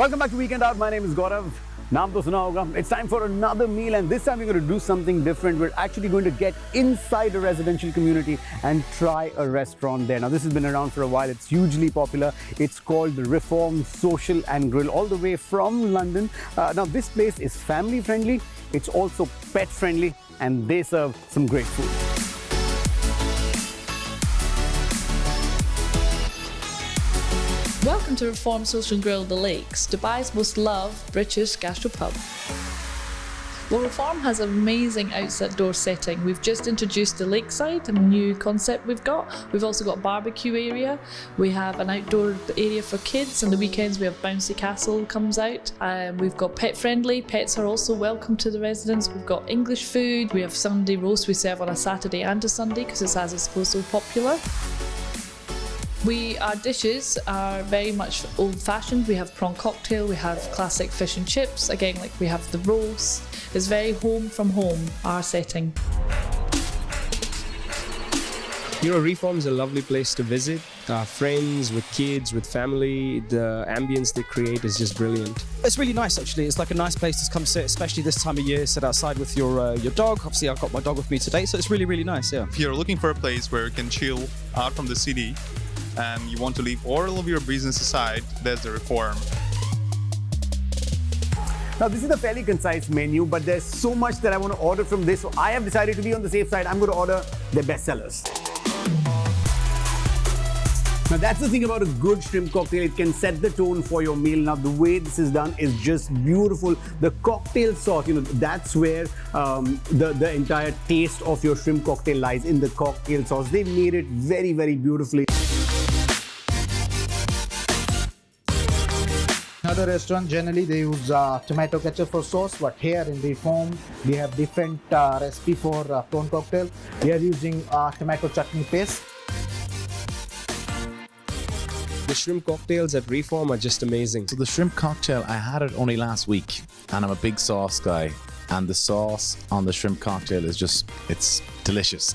Welcome back to Weekend Out. My name is Gaurav. नाम तो सुना होगा. It's time for another meal, and this time we're going to do something different. We're actually going to get inside a residential community and try a restaurant there. Now this has been around for a while. It's hugely popular. It's called the Reform Social and Grill, all the way from London. Now this place is family friendly. It's also pet friendly, and they serve some great food. Welcome to Reform Social Grill The Lakes, Dubai's most loved British gastropub. Well, Reform has an amazing outdoor setting. We've just introduced the lakeside, a new concept we've got. We've also got a barbecue area. We have an outdoor area for kids. On the weekends we have Bouncy Castle comes out. We've got pet friendly. Pets are also welcome to the residents. We've got English food. We have Sunday roast we serve on a Saturday and a Sunday because it's as it's so popular. Our dishes are very much old-fashioned. We have prawn cocktail, we have classic fish and chips, again like we have the rolls. It's very home from home, our setting. You know, Reform is a lovely place to visit. Friends, with kids, with family. The ambience they create is just brilliant. It's really nice actually. It's like a nice place to come sit, especially this time of year, sit outside with your dog. Obviously I've got my dog with me today, so it's really, really nice, yeah. If you're looking for a place where you can chill out from the city and you want to leave all of your business aside, there's the Reform. Now this is a fairly concise menu, but there's so much that I want to order from this, so I have decided to be on the safe side. I'm going to order their best sellers. Now that's the thing about a good shrimp cocktail, it can set the tone for your meal. Now the way this is done is just beautiful. The cocktail sauce, you know, that's where the entire taste of your shrimp cocktail lies, in the cocktail sauce. They made it very, very beautifully. Other restaurants generally they use tomato ketchup for sauce, but here in Reform we have different recipe for prawn cocktail. We are using tomato chutney paste. The shrimp cocktails at Reform are just amazing. So the shrimp cocktail, I had it only last week, and I'm a big sauce guy, and the sauce on the shrimp cocktail is just, it's delicious.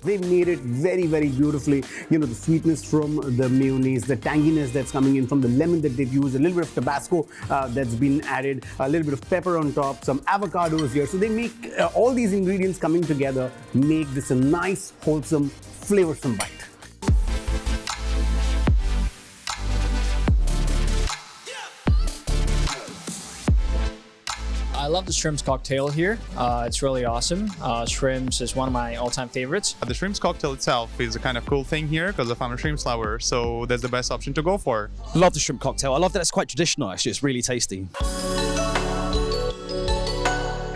They made it very, very beautifully. You know, the sweetness from the mayonnaise, the tanginess that's coming in from the lemon that they've used, a little bit of Tabasco that's been added, a little bit of pepper on top, some avocados here. So they make all these ingredients coming together, make this a nice, wholesome, flavorsome bite. I love the shrimps cocktail here. It's really awesome. Shrimps is one of my all-time favorites. The shrimps cocktail itself is a kind of cool thing here because I'm a shrimps lover, so that's the best option to go for. Love the shrimp cocktail. I love that it's quite traditional actually. It's really tasty.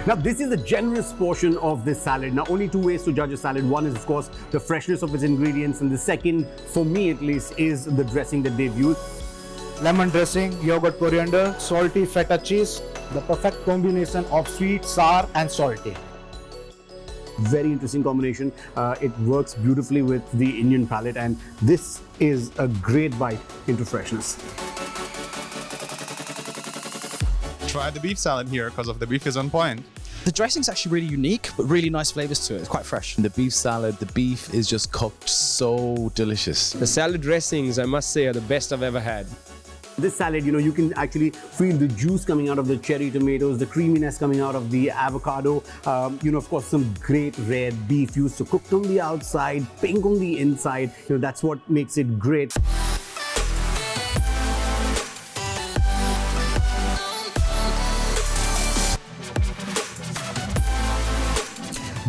Now this is a generous portion of this salad. Now only two ways to judge a salad. One is of course the freshness of its ingredients, and the second, for me at least, is the dressing that they've used. Lemon dressing, yogurt coriander, salty feta cheese, the perfect combination of sweet, sour and salty. Very interesting combination. It works beautifully with the Indian palate, and this is a great bite into freshness. Try the beef salad here because of the beef is on point. The dressing's actually really unique, but really nice flavors to it. It's quite fresh. The beef salad, the beef is just cooked so delicious. The salad dressings, I must say, are the best I've ever had. This salad, you know, you can actually feel the juice coming out of the cherry tomatoes, the creaminess coming out of the avocado. You know, of course, some great red beef used, so cooked on the outside, pink on the inside. You know, that's what makes it great.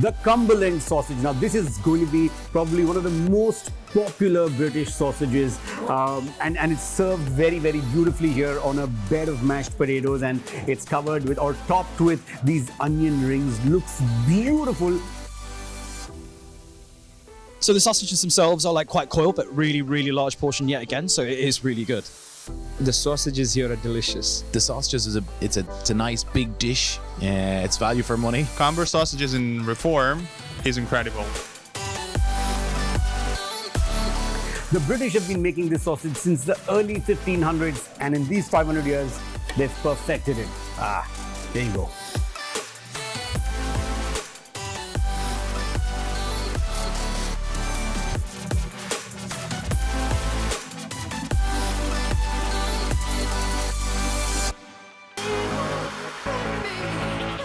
The Cumberland sausage. Now this is going to be probably one of the most popular British sausages, and it's served very, very beautifully here on a bed of mashed potatoes, and it's covered with or topped with these onion rings. Looks beautiful. So the sausages themselves are like quite coiled, but really, really large portion yet again, so it is really good. The sausages here are delicious. The sausages is it's a nice big dish. It's value for money. Camber sausages in Reform is incredible. The British have been making this sausage since the early 1500s, and in these 500 years, they've perfected it. There you go.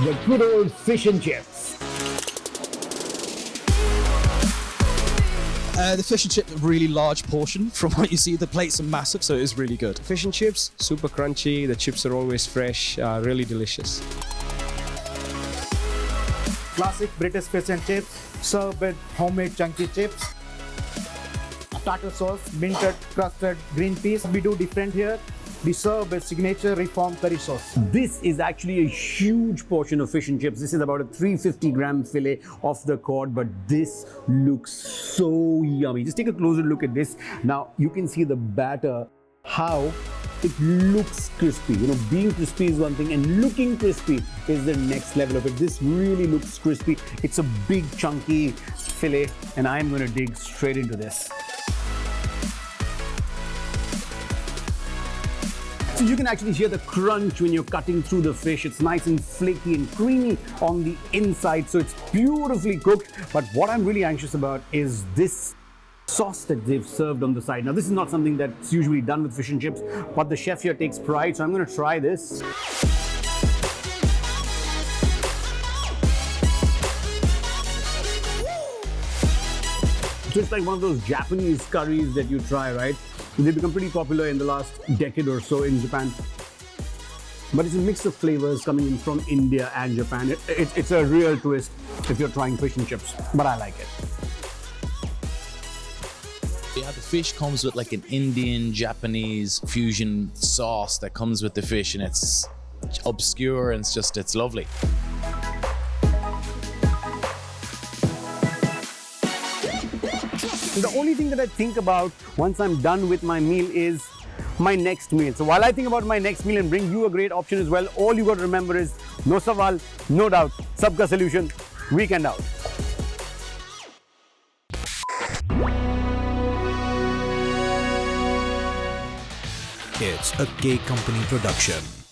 the good old fish and chips. The fish and chips, a really large portion from what you see. The plates are massive, so it is really good. Fish and chips, super crunchy. The chips are always fresh, really delicious. Classic British fish and chips, served with homemade chunky chips. Tartar sauce, minted, crusted green peas. We do different here. We serve with signature reform curry sauce. This is actually a huge portion of fish and chips. This is about a 350-gram fillet of the cod, but this looks so yummy. Just take a closer look at this. Now, you can see the batter, how it looks crispy. You know, being crispy is one thing, and looking crispy is the next level of it. This really looks crispy. It's a big, chunky fillet, and I'm going to dig straight into this. So you can actually hear the crunch when you're cutting through the fish. It's nice and flaky and creamy on the inside, so it's beautifully cooked. But what I'm really anxious about is this sauce that they've served on the side. Now, this is not something that's usually done with fish and chips, but the chef here takes pride, so I'm going to try this. So it's like one of those Japanese curries that you try, right? They've become pretty popular in the last decade or so in Japan. But it's a mix of flavors coming in from India and Japan. It's a real twist if you're trying fish and chips, but I like it. Yeah, the fish comes with like an Indian, Japanese fusion sauce that comes with the fish, and it's obscure and it's lovely. The only thing that I think about once I'm done with my meal is my next meal. So while I think about my next meal and bring you a great option as well, all you got to remember is no sawal, no doubt, sabka solution, weekend out. It's a K Company production.